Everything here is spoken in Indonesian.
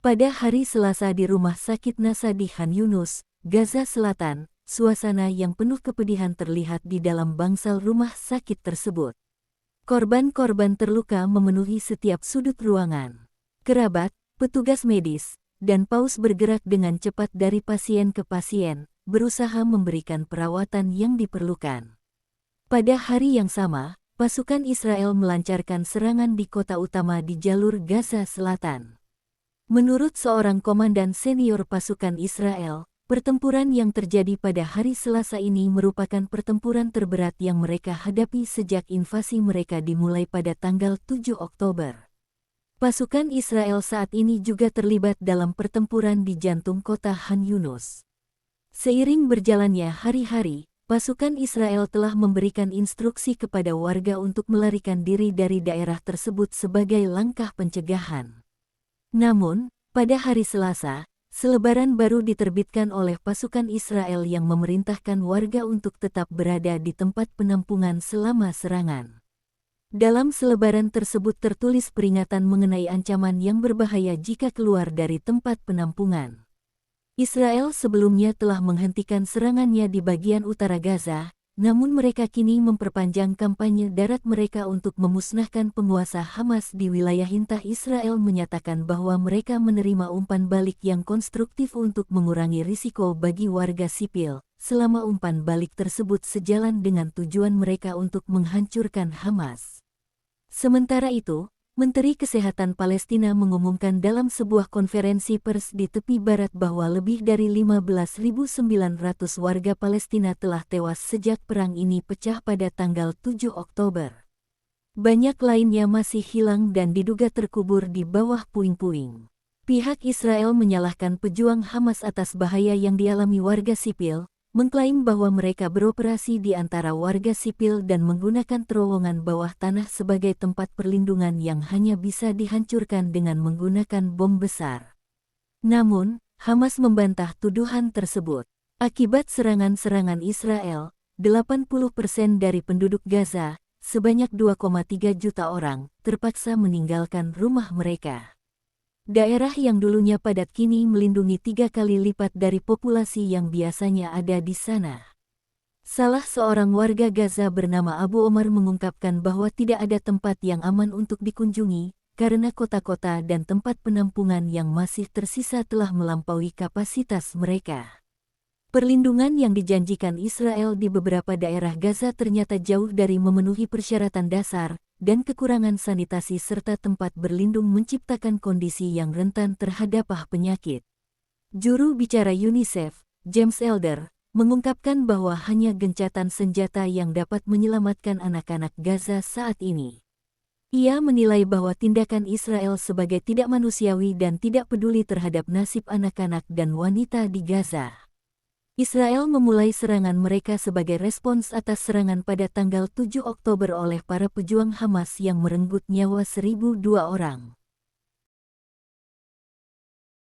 Pada hari Selasa di Rumah Sakit Nasa di Khan Yunus, Gaza Selatan, suasana yang penuh kepedihan terlihat di dalam bangsal rumah sakit tersebut. Korban-korban terluka memenuhi setiap sudut ruangan. Kerabat, petugas medis, dan paus bergerak dengan cepat dari pasien ke pasien, berusaha memberikan perawatan yang diperlukan. Pada hari yang sama, pasukan Israel melancarkan serangan di kota utama di jalur Gaza Selatan. Menurut seorang komandan senior pasukan Israel, pertempuran yang terjadi pada hari Selasa ini merupakan pertempuran terberat yang mereka hadapi sejak invasi mereka dimulai pada tanggal 7 Oktober. Pasukan Israel saat ini juga terlibat dalam pertempuran di jantung kota Khan Yunus. Seiring berjalannya hari-hari, pasukan Israel telah memberikan instruksi kepada warga untuk melarikan diri dari daerah tersebut sebagai langkah pencegahan. Namun, pada hari Selasa, selebaran baru diterbitkan oleh pasukan Israel yang memerintahkan warga untuk tetap berada di tempat penampungan selama serangan. Dalam selebaran tersebut tertulis peringatan mengenai ancaman yang berbahaya jika keluar dari tempat penampungan. Israel sebelumnya telah menghentikan serangannya di bagian utara Gaza, namun mereka kini memperpanjang kampanye darat mereka untuk memusnahkan penguasa Hamas di wilayah Intah. Israel menyatakan bahwa mereka menerima umpan balik yang konstruktif untuk mengurangi risiko bagi warga sipil, selama umpan balik tersebut sejalan dengan tujuan mereka untuk menghancurkan Hamas. Sementara itu, Menteri Kesehatan Palestina mengumumkan dalam sebuah konferensi pers di tepi barat bahwa lebih dari 15.900 warga Palestina telah tewas sejak perang ini pecah pada tanggal 7 Oktober. Banyak lainnya masih hilang dan diduga terkubur di bawah puing-puing. Pihak Israel menyalahkan pejuang Hamas atas bahaya yang dialami warga sipil, mengklaim bahwa mereka beroperasi di antara warga sipil dan menggunakan terowongan bawah tanah sebagai tempat perlindungan yang hanya bisa dihancurkan dengan menggunakan bom besar. Namun, Hamas membantah tuduhan tersebut. Akibat serangan-serangan Israel, 80% dari penduduk Gaza, sebanyak 2,3 juta orang, terpaksa meninggalkan rumah mereka. Daerah yang dulunya padat kini melindungi 3 kali lipat dari populasi yang biasanya ada di sana. Salah seorang warga Gaza bernama Abu Omar mengungkapkan bahwa tidak ada tempat yang aman untuk dikunjungi, karena kota-kota dan tempat penampungan yang masih tersisa telah melampaui kapasitas mereka. Perlindungan yang dijanjikan Israel di beberapa daerah Gaza ternyata jauh dari memenuhi persyaratan dasar, dan kekurangan sanitasi serta tempat berlindung menciptakan kondisi yang rentan terhadap penyakit. Juru bicara UNICEF, James Elder, mengungkapkan bahwa hanya gencatan senjata yang dapat menyelamatkan anak-anak Gaza saat ini. Ia menilai bahwa tindakan Israel sebagai tidak manusiawi dan tidak peduli terhadap nasib anak-anak dan wanita di Gaza. Israel memulai serangan mereka sebagai respons atas serangan pada tanggal 7 Oktober oleh para pejuang Hamas yang merenggut nyawa 1.002 orang.